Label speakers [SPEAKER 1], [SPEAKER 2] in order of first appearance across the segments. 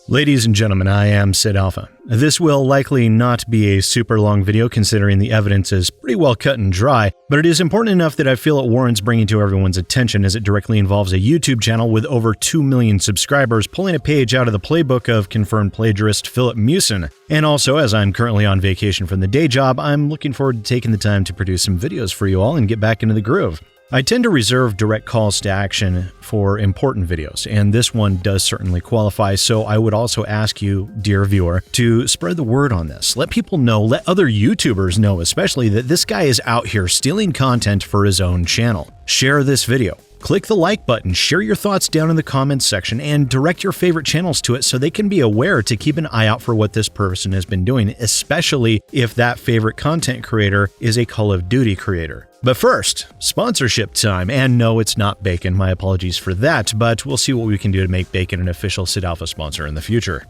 [SPEAKER 1] Ladies and gentlemen, I am SidAlpha. This will likely not be a super long video considering the evidence is pretty well cut and dry, but it is important enough that I feel it warrants bringing to everyone's attention as it directly involves a YouTube channel with over 2 million subscribers pulling a page out of the playbook of confirmed plagiarist Philip Mewson. And also, as I'm currently on vacation from the day job, I'm looking forward to taking the time to produce some videos for you all and get back into the groove. I tend to reserve direct calls to action for important videos, and this one does certainly qualify, so I would also ask you, dear viewer, to spread the word on this. Let people know, let other YouTubers know especially, that this guy is out here stealing content for his own channel. Share this video. Click the like button, share your thoughts down in the comments section, and direct your favorite channels to it so they can be aware to keep an eye out for what this person has been doing, especially if that favorite content creator is a Call of Duty creator. But first, sponsorship time. And no, it's not bacon. My apologies for that, but we'll see what we can do to make bacon an official SidAlpha sponsor in the future.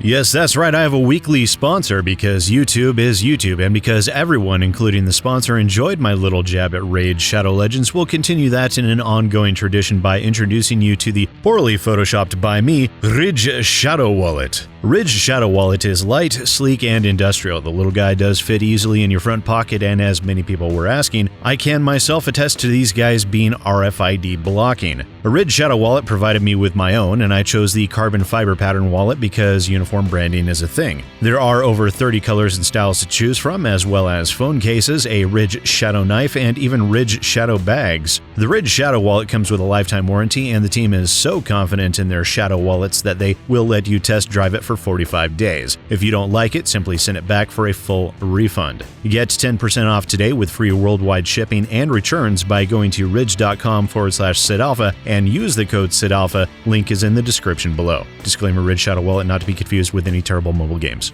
[SPEAKER 1] Yes, that's right, I have a weekly sponsor because YouTube is YouTube, and because everyone, including the sponsor, enjoyed my little jab at Raid Shadow Legends, we'll continue that in an ongoing tradition by introducing you to the poorly photoshopped by me, Ridge Shadow Wallet. Ridge Shadow Wallet is light, sleek, and industrial. The little guy does fit easily in your front pocket, and as many people were asking, I can myself attest to these guys being RFID blocking. A Ridge Shadow Wallet provided me with my own, and I chose the carbon fiber pattern wallet because uniform branding is a thing. There are over 30 colors and styles to choose from, as well as phone cases, a Ridge Shadow knife, and even Ridge Shadow bags. The Ridge Shadow Wallet comes with a lifetime warranty, and the team is so confident in their Shadow Wallets that they will let you test drive it for 45 days. If you don't like it, simply send it back for a full refund. Get 10% off today with free worldwide shipping and returns by going to ridge.com/SidAlpha and use the code SidAlpha. Link is in the description below. Disclaimer: Ridge Shadow Wallet not to be confused with any terrible mobile games.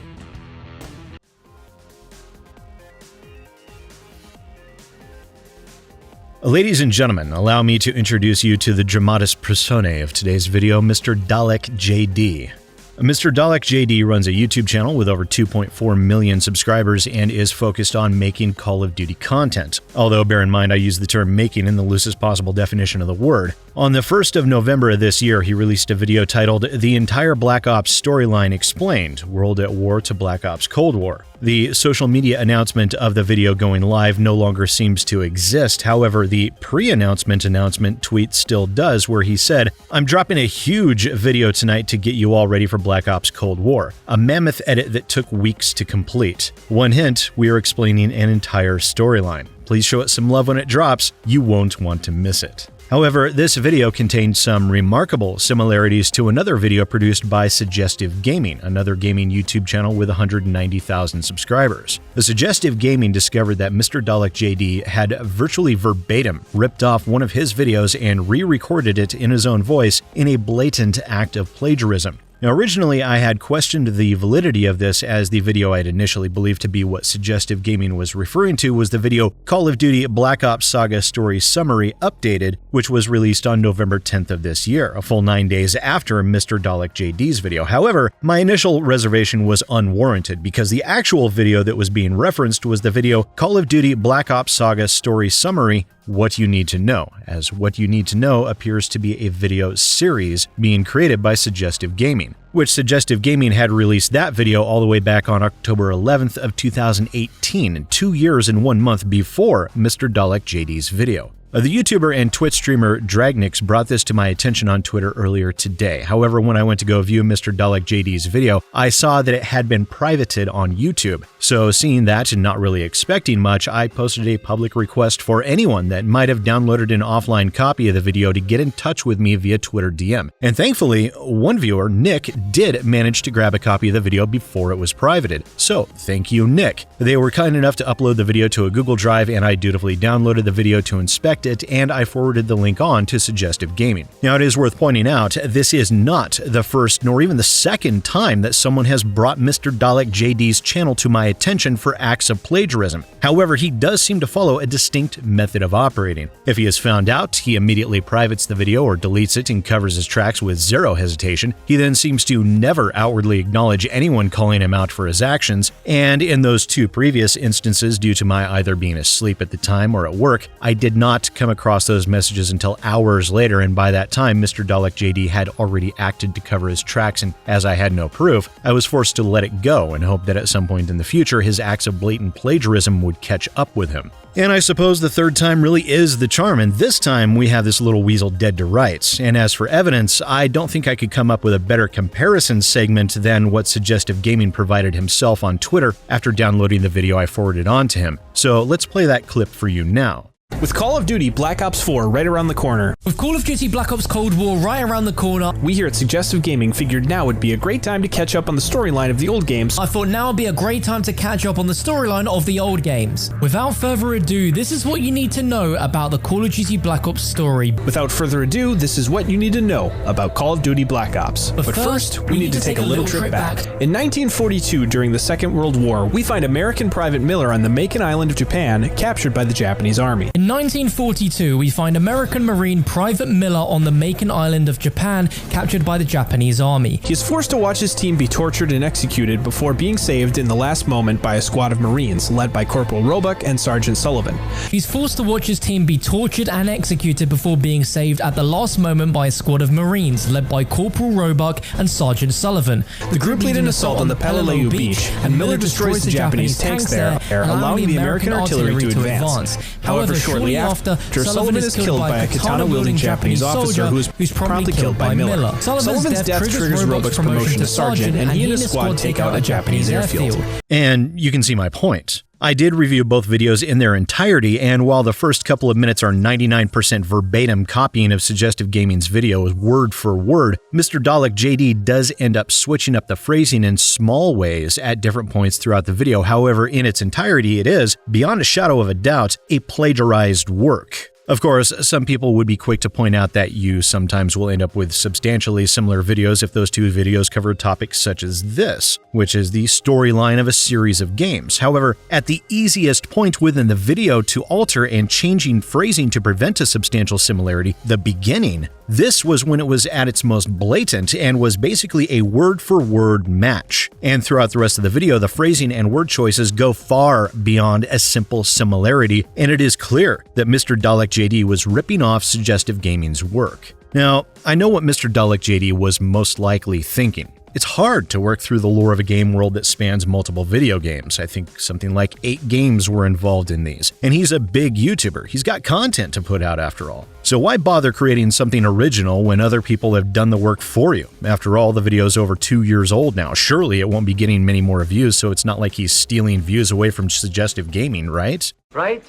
[SPEAKER 1] Ladies and gentlemen, allow me to introduce you to the dramatis personae of today's video, Mr. DalekJD. Mr. DalekJD runs a YouTube channel with over 2.4 million subscribers and is focused on making Call of Duty content. Although, bear in mind, I use the term making in the loosest possible definition of the word. On the 1st of November of this year, he released a video titled The Entire Black Ops Storyline Explained, World at War to Black Ops Cold War. The social media announcement of the video going live no longer seems to exist. However, the pre-announcement tweet still does, where he said, "I'm dropping a huge video tonight to get you all ready for Black Ops Cold War. A mammoth edit that took weeks to complete. One hint, we are explaining an entire storyline. Please show it some love when it drops. You won't want to miss it." However, this video contained some remarkable similarities to another video produced by Suggestive Gaming, another gaming YouTube channel with 190,000 subscribers. The Suggestive Gaming discovered that Mr. DalekJD had virtually verbatim ripped off one of his videos and re-recorded it in his own voice in a blatant act of plagiarism. Now, originally, I had questioned the validity of this, as the video I had initially believed to be what Suggestive Gaming was referring to was the video Call of Duty Black Ops Saga Story Summary Updated, which was released on November 10th of this year, a full 9 days after Mr. DalekJD's video. However, my initial reservation was unwarranted because the actual video that was being referenced was the video Call of Duty Black Ops Saga Story Summary What You Need to Know, as What You Need to Know appears to be a video series being created by Suggestive Gaming, which Suggestive Gaming had released that video all the way back on October 11th of 2018, 2 years and 1 month before Mr. DalekJD's video. The YouTuber and Twitch streamer Dragnix brought this to my attention on Twitter earlier today. However, when I went to go view Mr. DalekJD's video, I saw that it had been privated on YouTube. So seeing that and not really expecting much, I posted a public request for anyone that might have downloaded an offline copy of the video to get in touch with me via Twitter DM. And thankfully, one viewer, Nick, did manage to grab a copy of the video before it was privated. So thank you, Nick. They were kind enough to upload the video to a Google Drive, and I dutifully downloaded the video to inspect it, and I forwarded the link on to Suggestive Gaming. Now, it is worth pointing out, this is not the first nor even the second time that someone has brought Mr. DalekJD's channel to my attention for acts of plagiarism. However, he does seem to follow a distinct method of operating. If he is found out, he immediately privates the video or deletes it and covers his tracks with zero hesitation. He then seems to never outwardly acknowledge anyone calling him out for his actions, and in those two previous instances, due to my either being asleep at the time or at work, I did not come across those messages until hours later, and by that time, Mr. DalekJD had already acted to cover his tracks, and as I had no proof, I was forced to let it go and hope that at some point in the future, his acts of blatant plagiarism would catch up with him. And I suppose the third time really is the charm, and this time we have this little weasel dead to rights. And as for evidence, I don't think I could come up with a better comparison segment than what Suggestive Gaming provided himself on Twitter after downloading the video I forwarded on to him. So let's play that clip for you now.
[SPEAKER 2] With Call of Duty Black Ops 4 right around the corner.
[SPEAKER 3] With Call of Duty Black Ops Cold War right around the corner.
[SPEAKER 2] We here at Suggestive Gaming figured now would be a great time to catch up on the storyline of the old games.
[SPEAKER 3] I thought now would be a great time to catch up on the storyline of the old games. Without further ado, this is what you need to know about the Call of Duty Black Ops story.
[SPEAKER 2] Without further ado, this is what you need to know about Call of Duty Black Ops. But first, we need to take a little trip back. In 1942, during the Second World War, we find American Private Miller on the Makin Island of Japan, captured by the Japanese army.
[SPEAKER 3] In 1942, we find American Marine Private Miller on the Makin Island of Japan, captured by the Japanese army.
[SPEAKER 2] He is forced to watch his team be tortured and executed before being saved in the last moment by a squad of Marines, led by Corporal Roebuck and Sergeant Sullivan.
[SPEAKER 3] He's forced to watch his team be tortured and executed before being saved at the last moment by a squad of Marines, led by Corporal Roebuck and Sergeant Sullivan.
[SPEAKER 2] The group lead an assault on the Peleliu beach, and Miller destroys the Japanese tanks there, allowing the American artillery to advance. However, shortly after, Sullivan is killed by a katana-wielding Japanese officer who is promptly killed by Miller. Sullivan's death triggers Roebuck's promotion to sergeant, and he and his squad take out a Japanese airfield.
[SPEAKER 1] And you can see my point. I did review both videos in their entirety, and while the first couple of minutes are 99% verbatim copying of Suggestive Gaming's video word for word, Mr. DalekJD does end up switching up the phrasing in small ways at different points throughout the video. However, in its entirety, it is, beyond a shadow of a doubt, a plagiarized work. Of course, some people would be quick to point out that you sometimes will end up with substantially similar videos if those two videos cover topics such as this, which is the storyline of a series of games. However, at the easiest point within the video to alter and changing phrasing to prevent a substantial similarity, the beginning, this was when it was at its most blatant and was basically a word-for-word match. And throughout the rest of the video, the phrasing and word choices go far beyond a simple similarity, and it is clear that Mr. DalekJD was ripping off Suggestive Gaming's work. Now, I know what Mr. DalekJD was most likely thinking. It's hard to work through the lore of a game world that spans multiple video games. I think something like 8 games were involved in these. And he's a big YouTuber. He's got content to put out after all. So why bother creating something original when other people have done the work for you? After all, the video's over 2 years old now. Surely it won't be getting many more views, so it's not like he's stealing views away from Suggestive Gaming, right?
[SPEAKER 4] Right?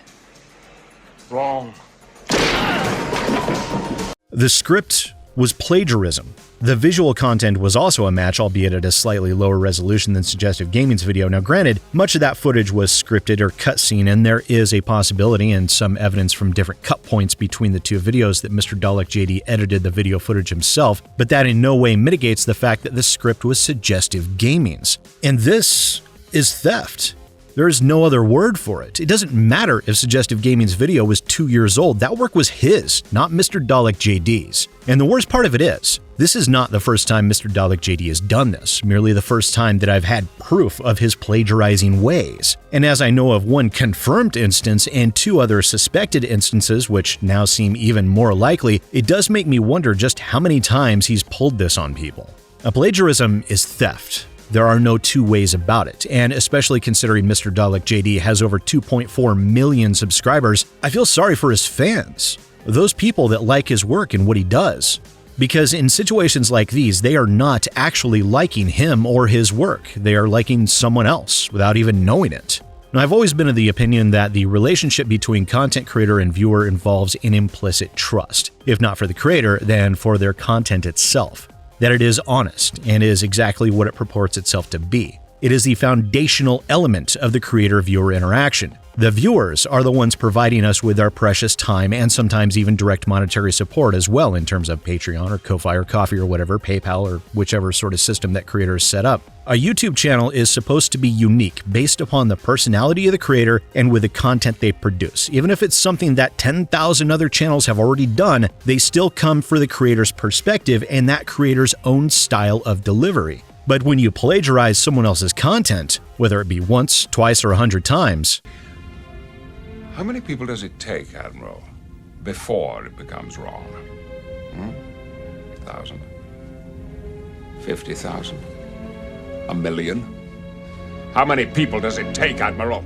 [SPEAKER 4] Wrong.
[SPEAKER 1] The script was plagiarism. The visual content was also a match, albeit at a slightly lower resolution than Suggestive Gaming's video. Now granted, much of that footage was scripted or cutscene, and there is a possibility and some evidence from different cut points between the two videos that Mr. DalekJD edited the video footage himself, but that in no way mitigates the fact that the script was Suggestive Gaming's. And this is theft. There is no other word for it. It doesn't matter if Suggestive Gaming's video was 2 years old. That work was his, not Mr. DalekJD's. And the worst part of it is, this is not the first time Mr. DalekJD has done this, merely the first time that I've had proof of his plagiarizing ways. And as I know of one confirmed instance and 2 other suspected instances, which now seem even more likely, it does make me wonder just how many times he's pulled this on people. A plagiarism is theft. There are no two ways about it, and especially considering Mr. DalekJD has over 2.4 million subscribers, I feel sorry for his fans, those people that like his work and what he does. Because in situations like these, they are not actually liking him or his work, they are liking someone else without even knowing it. Now, I've always been of the opinion that the relationship between content creator and viewer involves an implicit trust, if not for the creator, then for their content itself. That it is honest and is exactly what it purports itself to be. It is the foundational element of the creator-viewer interaction. The viewers are the ones providing us with our precious time and sometimes even direct monetary support as well in terms of Patreon or Ko-Fi or Ko-fi or whatever, PayPal or whichever sort of system that creators set up. A YouTube channel is supposed to be unique based upon the personality of the creator and with the content they produce. Even if it's something that 10,000 other channels have already done, they still come for the creator's perspective and that creator's own style of delivery. But when you plagiarize someone else's content, whether it be once, twice, or 100 times,
[SPEAKER 5] How many people does it take, Admiral? before it becomes wrong? 1,000? 50,000? 1,000,000? How many people does it take, Admiral?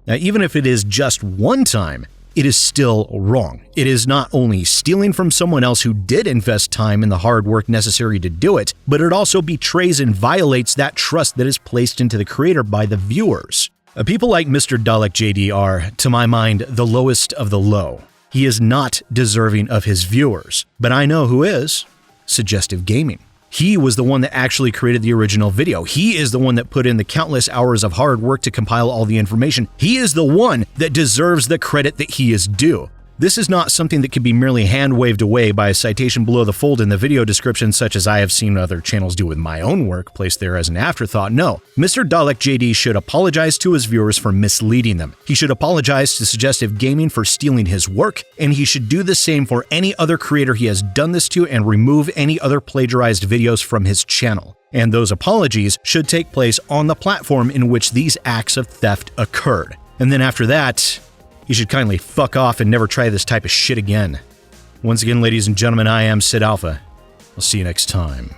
[SPEAKER 1] Now, even if it is just one time, it is still wrong. It is not only stealing from someone else who did invest time in the hard work necessary to do it, but it also betrays and violates that trust that is placed into the creator by the viewers. People like Mr. DalekJD are, to my mind, the lowest of the low. He is not deserving of his viewers, but I know who is. Suggestive Gaming. He was the one that actually created the original video. He is the one that put in the countless hours of hard work to compile all the information. He is the one that deserves the credit that he is due. This is not something that can be merely hand-waved away by a citation below the fold in the video description, such as I have seen other channels do with my own work placed there as an afterthought. No, Mr. DalekJD should apologize to his viewers for misleading them. He should apologize to Suggestive Gaming for stealing his work, and he should do the same for any other creator he has done this to and remove any other plagiarized videos from his channel. And those apologies should take place on the platform in which these acts of theft occurred. And then after that, you should kindly fuck off and never try this type of shit again. Once again, ladies and gentlemen, I am SidAlpha. I'll see you next time.